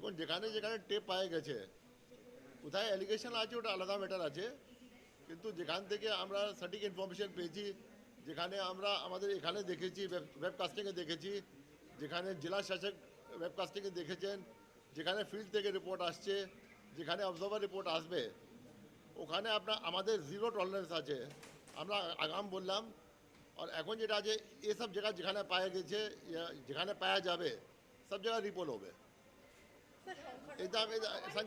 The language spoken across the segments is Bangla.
দেখুন যেখানে যেখানে টেপ পাওয়া গেছে, কোথায় অ্যালিগেশন আছে ওটা আলাদা ম্যাটার আছে, কিন্তু যেখান থেকে আমরা সঠিক ইনফরমেশন পেয়েছি, যেখানে আমরা আমাদের এখানে দেখেছি, ওয়েবকাস্টিংয়ে দেখেছি, যেখানে জেলা শাসক ওয়েবকাস্টিংয়ে দেখেছেন, যেখানে ফিল্ড থেকে রিপোর্ট আসছে, যেখানে অবজারভার রিপোর্ট আসবে, ওখানে আমাদের জিরো টলারেন্স আছে। আমরা আগাম বললাম, আর এখন যেটা আছে এসব জায়গা যেখানে পাওয়া গেছে, যেখানে পাওয়া যাবে সব জায়গায় রিপোর্ট হবে। এটা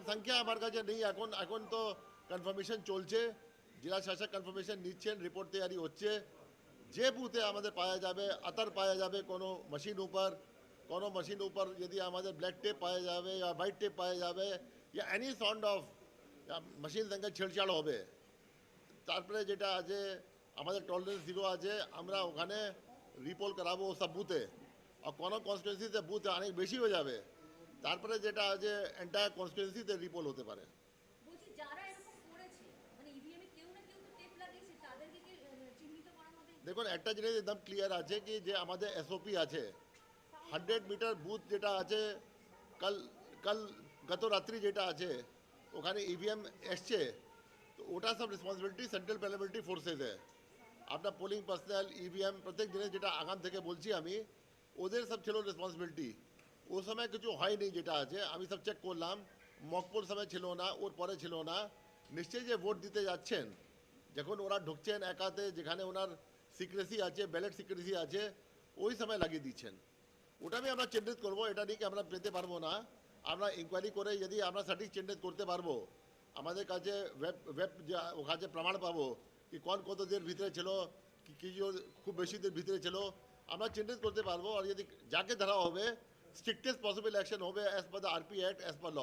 সংখ্যা আমার কাছে নেই এখন, এখন তো কনফার্মেশন চলছে, জেলা শাসক কনফার্মেশন নিচ্ছেন, রিপোর্ট তৈরি হচ্ছে। যে বুথে আমাদের পাওয়া যাবে, আতার পাওয়া যাবে কোনো মশিন উপর যদি আমাদের ব্ল্যাক টেপ পাওয়া যাবে या হোয়াইট টেপ পাওয়া যাবে या এনি সাউন্ড অফ মেশিন সঙ্গে ছেড়ছাড় হবে, তারপরে যেটা আছে আমাদের টলারেন্স জিরো আছে, আমরা ওখানে রিপোল করাবো সব বুথে। আর কোনো কনস্টিটুয়েন্সিতে বুথ অনেক বেশি হয়ে যাবে, তারপরে যেটা আছে এন্টায়ার কনস্টিটুয়েন্সিতে রিপোল হতে পারে। বলছি যারা এরকম করেছে, মানে ইভিএমে কেউ না কেউ তো টেপ লাগিয়েছে, তাদেরকে কি চিহ্নিত করার মধ্যে? দেখুন একটা জিনিস একদম ক্লিয়ার আছে কি যে আমাদের এসওপি আছে, 100 মিটার বুথ যেটা আছে, কাল কাল গত রাত্রি যেটা আছে ওখানে ইভিএম এসছে, তো ওটা সব রেসপন্সিবিলিটি সেন্ট্রাল প্যারামিলিটারি ফোর্সেসে। আপনার পোলিং পার্সোনাল, ইভিএম, প্রত্যেক জিনিস যেটা আগাম থেকে বলছি আমি, ওদের সব ছিল রেসপন্সিবিলিটি। ও সময় কিছু হয়নি যেটা আছে, আমি সব চেক করলাম, মকপোল সময় ছিল না, ওর পরে ছিল না। নিশ্চয়ই যে ভোট দিতে যাচ্ছেন, যখন ওরা ঢুকছেন একাতে, যেখানে ওনার সিক্রেসি আছে, ব্যালেট সিক্রেসি আছে, ওই সময় লাগিয়ে দিচ্ছেন। ওটা আমি আমরা চিহ্নিত করবো, এটা নিয়ে আমরা পেতে পারবো না। আমরা ইনকোয়ারি করে যদি আমরা সঠিক চিহ্নিত করতে পারবো, আমাদের কাছে ওয়েব ওখানে প্রমাণ পাবো কি কোন কতদের ভিতরে ছিল, কি খুব বেশিদের ভিতরে ছিল, আমরা চিহ্নিত করতে পারবো। আর যদি যাকে ধরা হবে, স্ট্রিক্টেস্ট পসিবল অ্যাকশন হবে as per the RP act, as per law.